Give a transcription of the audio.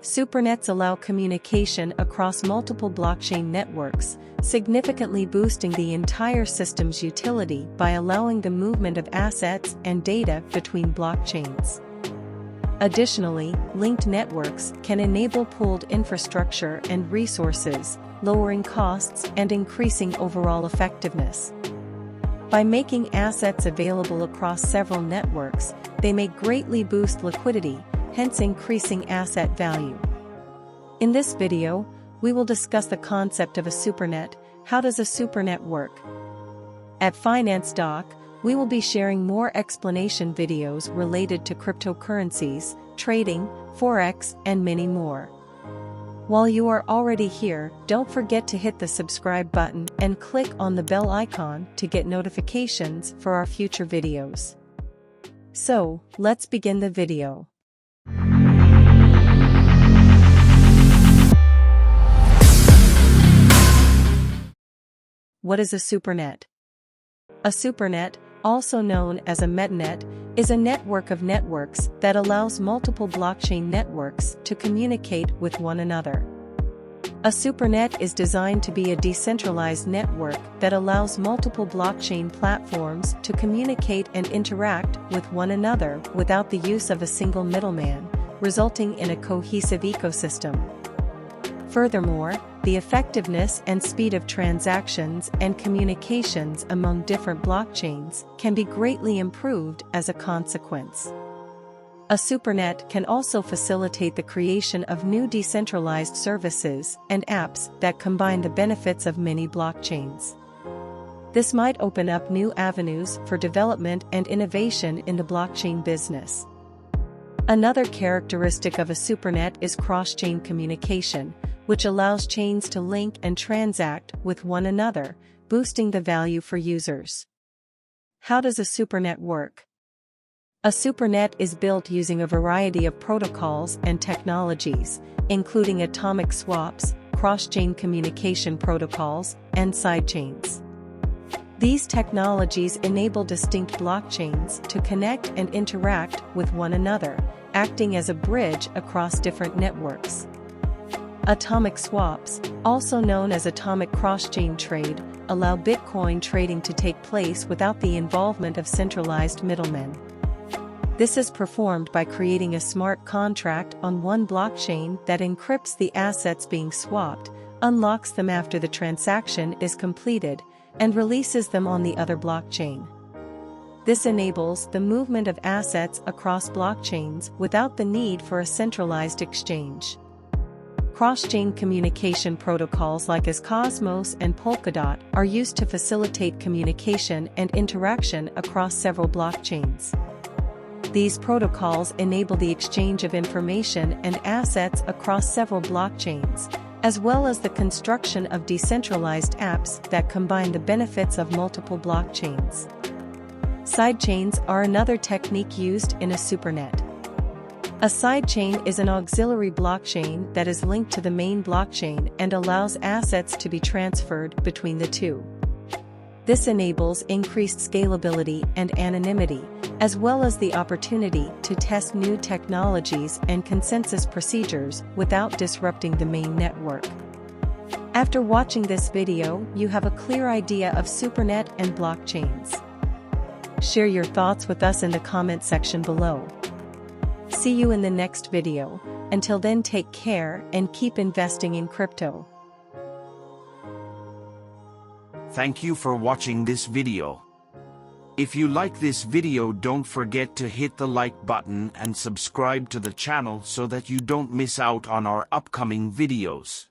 Supernets allow communication across multiple blockchain networks, significantly boosting the entire system's utility by allowing the movement of assets and data between blockchains. Additionally, linked networks can enable pooled infrastructure and resources, lowering costs and increasing overall effectiveness. By making assets available across several networks, they may greatly boost liquidity, hence increasing asset value. In this video, we will discuss the concept of a supernet. How does a supernet work? At Finance Doc, we will be sharing more explanation videos related to cryptocurrencies, trading, forex, and many more. While you are already here, don't forget to hit the subscribe button and click on the bell icon to get notifications for our future videos. So, let's begin the video. What is a supernet? A supernet, also known as a metanet, is a network of networks that allows multiple blockchain networks to communicate with one another. A supernet is designed to be a decentralized network that allows multiple blockchain platforms to communicate and interact with one another without the use of a single middleman, resulting in a cohesive ecosystem. Furthermore, the effectiveness and speed of transactions and communications among different blockchains can be greatly improved as a consequence. A supernet can also facilitate the creation of new decentralized services and apps that combine the benefits of many blockchains. This might open up new avenues for development and innovation in the blockchain business. Another characteristic of a supernet is cross-chain communication, which allows chains to link and transact with one another, boosting the value for users. How does a supernet work? A supernet is built using a variety of protocols and technologies, including atomic swaps, cross-chain communication protocols, and sidechains. These technologies enable distinct blockchains to connect and interact with one another, acting as a bridge across different networks. Atomic swaps, also known as atomic cross-chain trade, allow Bitcoin trading to take place without the involvement of centralized middlemen. This is performed by creating a smart contract on one blockchain that encrypts the assets being swapped, unlocks them after the transaction is completed, and releases them on the other blockchain. This enables the movement of assets across blockchains without the need for a centralized exchange. Cross-chain communication protocols like Cosmos and Polkadot are used to facilitate communication and interaction across several blockchains. These protocols enable the exchange of information and assets across several blockchains, as well as the construction of decentralized apps that combine the benefits of multiple blockchains. Sidechains are another technique used in a supernet. A sidechain is an auxiliary blockchain that is linked to the main blockchain and allows assets to be transferred between the two. This enables increased scalability and anonymity, as well as the opportunity to test new technologies and consensus procedures without disrupting the main network. After watching this video, you have a clear idea of supernet and blockchains. Share your thoughts with us in the comment section below. See you in the next video. Until then, take care and keep investing in crypto. Thank you for watching this video. If you like this video, don't forget to hit the like button and subscribe to the channel so that you don't miss out on our upcoming videos.